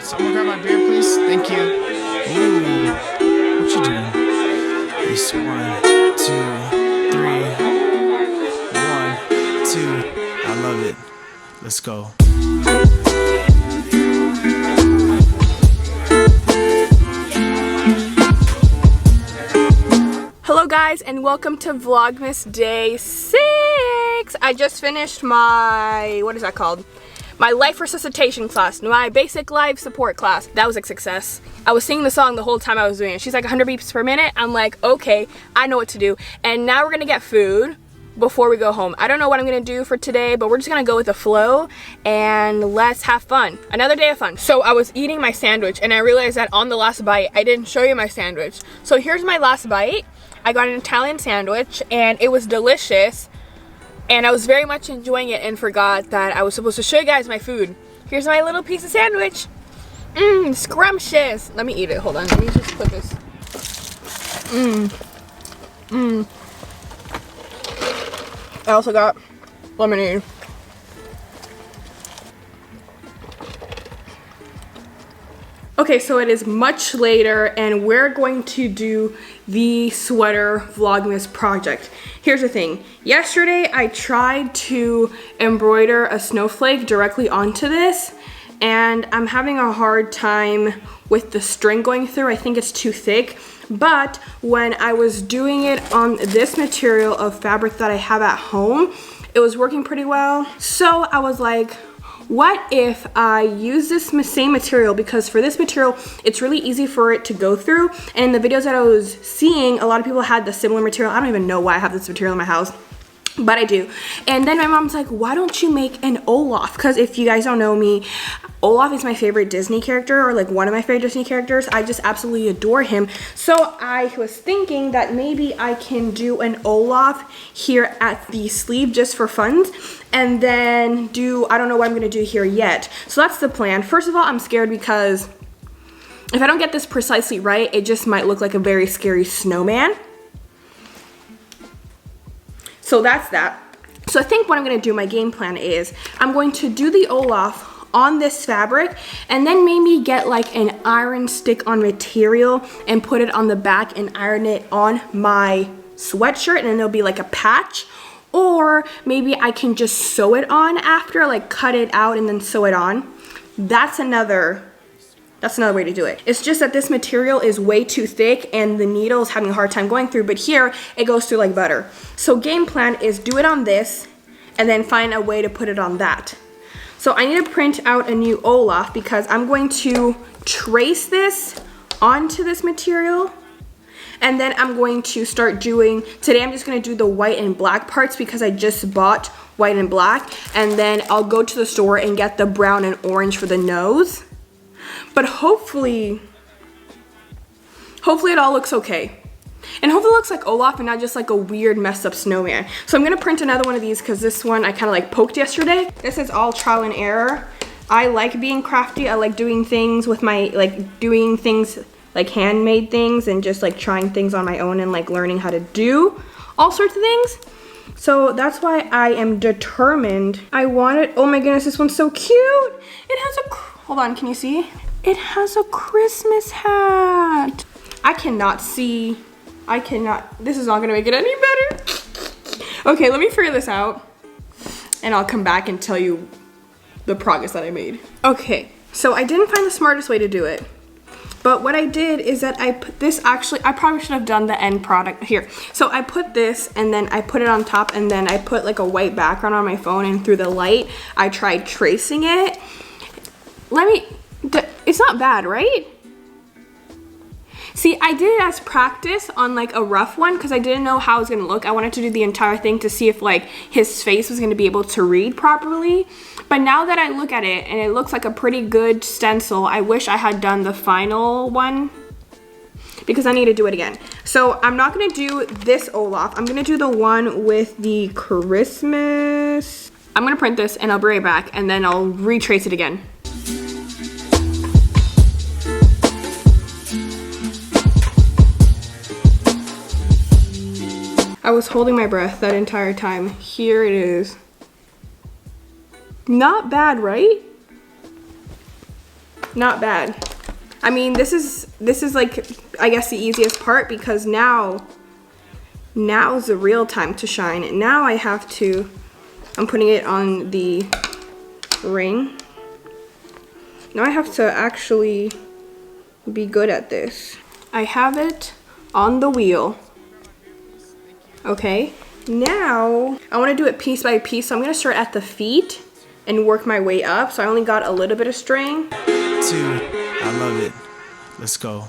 Someone grab my beer, please. Thank you. Ooh, what you doing? It's 1, 2, 3. 1, 2. I love it. Let's go. Hello guys, and welcome to Vlogmas Day 6. I just finished my, what is that called? My life resuscitation class, my basic life support class. That was a success. I was singing the song the whole time I was doing it. She's like 100 beats per minute. I'm like, okay, I know what to do. And now we're gonna get food before we go home. I don't know what I'm gonna do for today, but we're just gonna go with the flow and let's have fun. Another day of fun. So I was eating my sandwich and I realized that on the last bite, I didn't show you my sandwich. So here's my last bite. I got an Italian sandwich and it was delicious. And I was very much enjoying it and forgot that I was supposed to show you guys my food. Here's my little piece of sandwich. Mmm, scrumptious. Let me eat it, hold on. Let me just put this. I also got lemonade. Okay, so it is much later and we're going to do the sweater Vlogmas project. Here's the thing. Yesterday I tried to embroider a snowflake directly onto this and I'm having a hard time with the string going through. I think it's too thick. But when I was doing it on this material of fabric that I have at home, it was working pretty well. So I was like, what if I use this same material, because for this material, it's really easy for it to go through. And in the videos that I was seeing, a lot of people had the similar material. I don't even know why I have this material in my house, but I do. And then my mom's like, why don't you make an Olaf? Because if you guys don't know me, Olaf is my favorite Disney character, or like one of my favorite Disney characters. I just absolutely adore him. So I was thinking that maybe I can do an Olaf here at the sleeve just for fun, and then do, I don't know what I'm gonna do here yet. So that's the plan. First of all, I'm scared because if I don't get this precisely right, it just might look like a very scary snowman. So that's that. So I think what I'm gonna do, my game plan is, I'm going to do the Olaf on this fabric and then maybe get like an iron stick on material and put it on the back and iron it on my sweatshirt, and then there'll be like a patch. Or maybe I can just sew it on after, like cut it out and then sew it on. That's another way to do it. It's just that this material is way too thick and the needle is having a hard time going through, but here it goes through like butter. So game plan is do it on this and then find a way to put it on that. So I need to print out a new Olaf because I'm going to trace this onto this material. And then I'm going to start doing, today I'm just gonna do the white and black parts because I just bought white and black. And then I'll go to the store and get the brown and orange for the nose. But hopefully it all looks okay. And hopefully it looks like Olaf and not just like a weird messed up snowman. So I'm gonna print another one of these because this one I kind of like poked yesterday. This is all trial and error. I like being crafty. I like doing things with my, like handmade things and just like trying things on my own and like learning how to do all sorts of things. So that's why I am determined. I want it. Oh my goodness, this one's so cute. It has a, hold on, can you see? It has a Christmas hat. I cannot, this is not gonna make it any better. Okay, let me figure this out and I'll come back and tell you the progress that I made. Okay, so I didn't find the smartest way to do it. But what I did is that I put this, actually, I probably should have done the end product here. So I put this and then I put it on top and then I put like a white background on my phone, and through the light, I tried tracing it. It's not bad, right? See, I did it as practice on like a rough one because I didn't know how it was gonna look. I wanted to do the entire thing to see if like his face was gonna be able to read properly. But now that I look at it and it looks like a pretty good stencil, I wish I had done the final one because I need to do it again. So I'm not gonna do this Olaf. I'm gonna do the one with the Christmas. I'm gonna print this and I'll bring it back and then I'll retrace it again. I was holding my breath that entire time. Here it is. Not bad, right? not bad. I mean, this is like, I guess the easiest part, because now's the real time to shine. And now I'm putting it on the ring. Now I have to actually be good at this. I have it on the wheel. Okay, now I want to do it piece by piece. So I'm going to start at the feet and work my way up. So I only got a little bit of string. 2. I love it. Let's go.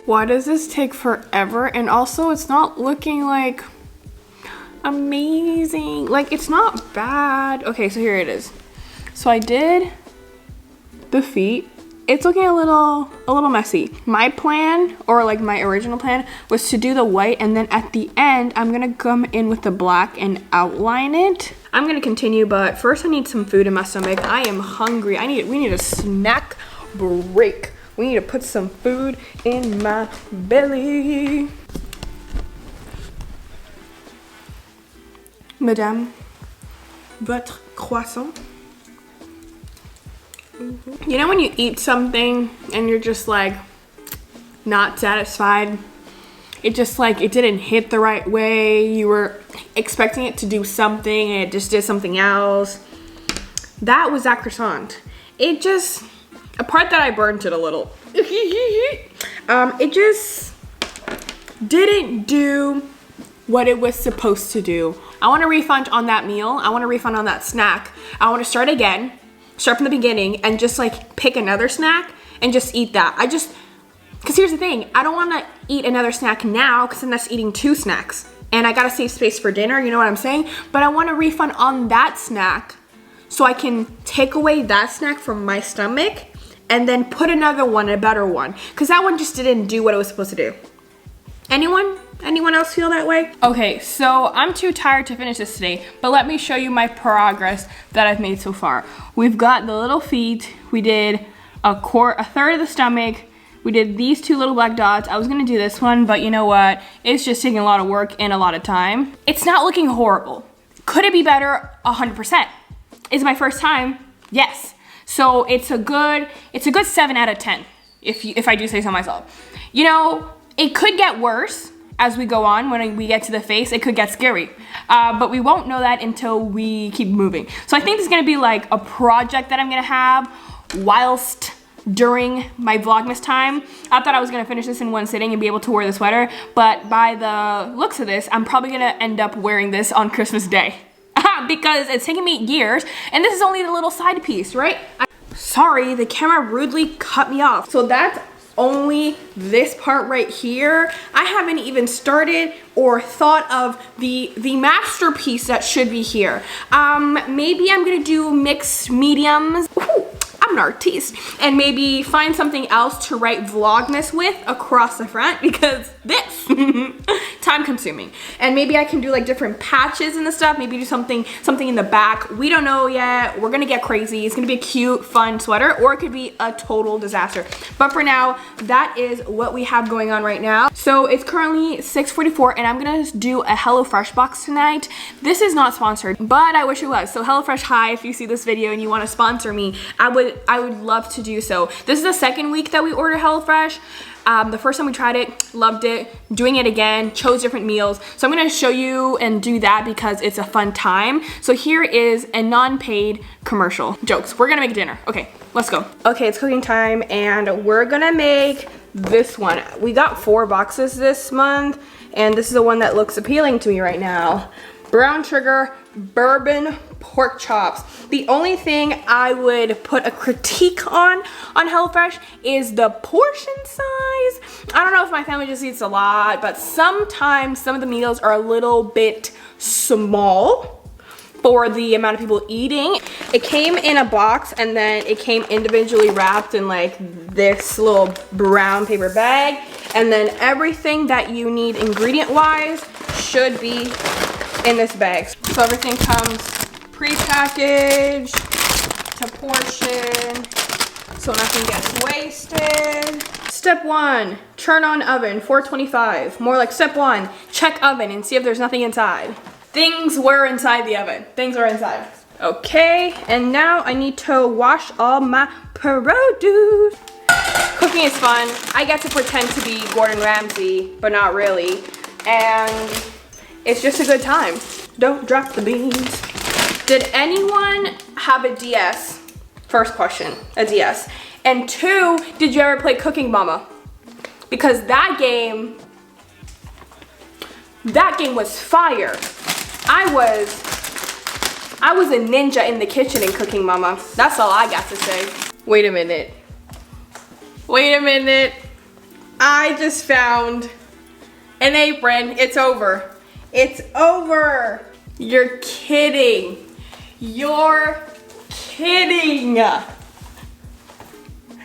Why does this take forever? And also, it's not looking like amazing. Like, it's not bad. Okay, so here it is. So I did the feet. It's looking a little messy. My plan, or like my original plan, was to do the white, and then at the end, I'm gonna come in with the black and outline it. I'm gonna continue, but first I need some food in my stomach. I am hungry. We need a snack break. We need to put some food in my belly. Madame, votre croissant. You know when you eat something and you're just like not satisfied? It just like, it didn't hit the right way. You were expecting it to do something and it just did something else. That was that croissant. It just, apart that I burnt it a little. It just didn't do what it was supposed to do. I want a refund on that meal. I want a refund on that snack. I want to start again. Start from the beginning and just like pick another snack and just eat that. Because here's the thing, I don't want to eat another snack now because then that's eating 2 snacks. And I got to save space for dinner, you know what I'm saying? But I want a refund on that snack so I can take away that snack from my stomach and then put another one, a better one. Because that one just didn't do what it was supposed to do. Anyone else feel that way? Okay, so I'm too tired to finish this today, but let me show you my progress that I've made so far. We've got the little feet. We did a third of the stomach. We did these 2 little black dots. I was gonna do this one, but you know what? It's just taking a lot of work and a lot of time. It's not looking horrible. Could it be better? 100%. Is it my first time? Yes. So it's a good 7 out of 10, if I do say so myself. You know, it could get worse. As we go on, when we get to the face, it could get scary. But we won't know that until we keep moving. So I think this is gonna be like a project that I'm gonna have whilst during my Vlogmas time. I thought I was gonna finish this in one sitting and be able to wear the sweater, but by the looks of this, I'm probably gonna end up wearing this on Christmas Day. Because it's taken me years, and this is only the little side piece, right? Sorry, the camera rudely cut me off. So that's only this part right here. I haven't even started or thought of the masterpiece that should be here. Maybe I'm gonna do mixed mediums. Ooh, I'm an artiste. And maybe find something else to write Vlogmas with across the front, because this, time consuming. And maybe I can do like different patches and the stuff, maybe do something in the back. We don't know yet. We're gonna get crazy. It's gonna be a cute, fun sweater, or it could be a total disaster. But for now, that is what we have going on right now. So it's currently 6:44 and I'm gonna do a HelloFresh box tonight. This is not sponsored, but I wish it was. So HelloFresh, hi, if you see this video and you wanna sponsor me, I would love to do so. This is the second week that we order HelloFresh. The first time we tried it, loved it, doing it again, chose different meals. So I'm gonna show you and do that because it's a fun time. So here is a non-paid commercial. Jokes, we're gonna make dinner. Okay, let's go. Okay, it's cooking time and we're gonna make this one. We got 4 boxes this month and this is the one that looks appealing to me right now. Brown sugar, bourbon pork chops. The only thing I would put a critique on HelloFresh is the portion size. I don't know if my family just eats a lot, but sometimes some of the meals are a little bit small for the amount of people eating. It came in a box and then it came individually wrapped in like this little brown paper bag. And then everything that you need ingredient wise should be in this bag. So everything comes pre-packaged to portion so nothing gets wasted. Step 1, turn on oven, 425. More like step 1, check oven and see if there's nothing inside. Things were inside the oven. Things are inside. Okay, and now I need to wash all my produce. Cooking is fun. I get to pretend to be Gordon Ramsay, but not really. And it's just a good time. Don't drop the beans. Did anyone have a DS? First question, a DS. And 2, did you ever play Cooking Mama? Because that game was fire. I was a ninja in the kitchen in Cooking Mama. That's all I got to say. Wait a minute. Wait a minute. I just found an apron. It's over. It's over. You're kidding. You're kidding.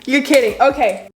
You're kidding. Okay.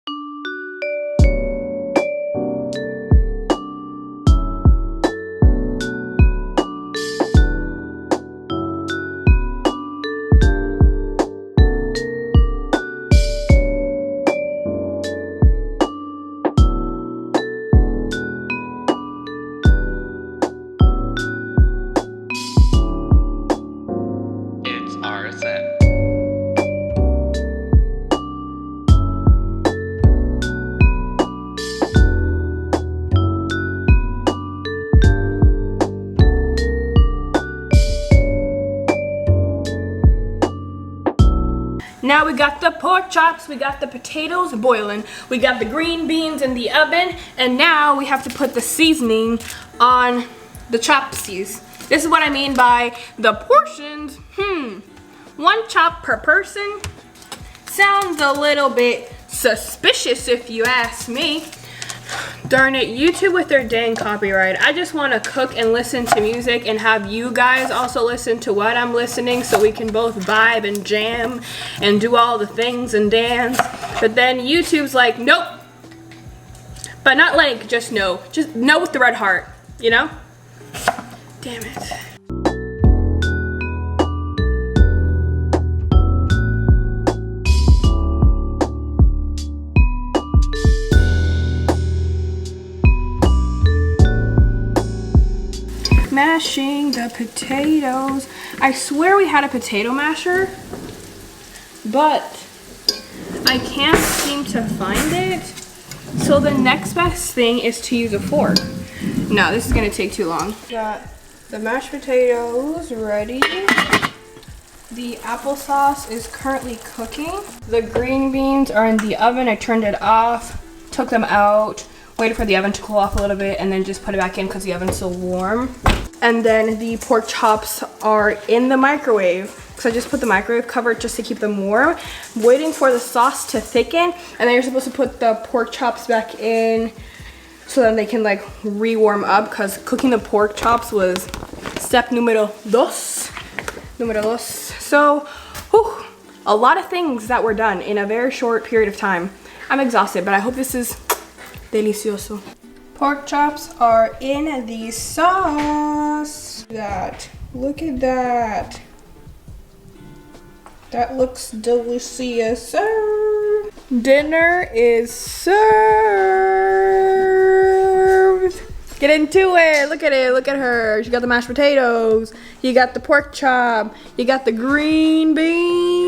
Now we got the pork chops, we got the potatoes boiling, we got the green beans in the oven, and now we have to put the seasoning on the chopsies. This is what I mean by the portions. 1 chop per person. Sounds a little bit suspicious if you ask me. Darn it, YouTube with their dang copyright. I just want to cook and listen to music and have you guys also listen to what I'm listening so we can both vibe and jam and do all the things and dance. But then YouTube's like, nope. But not like just no. Just no with the red heart, you know? Damn it. Mashing the potatoes. I swear we had a potato masher, but I can't seem to find it. So the next best thing is to use a fork. No, this is gonna take too long. Got the mashed potatoes ready. The applesauce is currently cooking. The green beans are in the oven. I turned it off, took them out, waited for the oven to cool off a little bit, and then just put it back in because the oven's so warm. And then the pork chops are in the microwave. So I just put the microwave cover just to keep them warm. I'm waiting for the sauce to thicken, and then you're supposed to put the pork chops back in so then they can like re-warm up, because cooking the pork chops was step numero dos. So, whew, a lot of things that were done in a very short period of time. I'm exhausted, but I hope this is delicioso. Pork chops are in the sauce. Look at that. That looks delicious. Dinner is served. Get into it. Look at it. Look at her. She got the mashed potatoes. You got the pork chop. You got the green beans.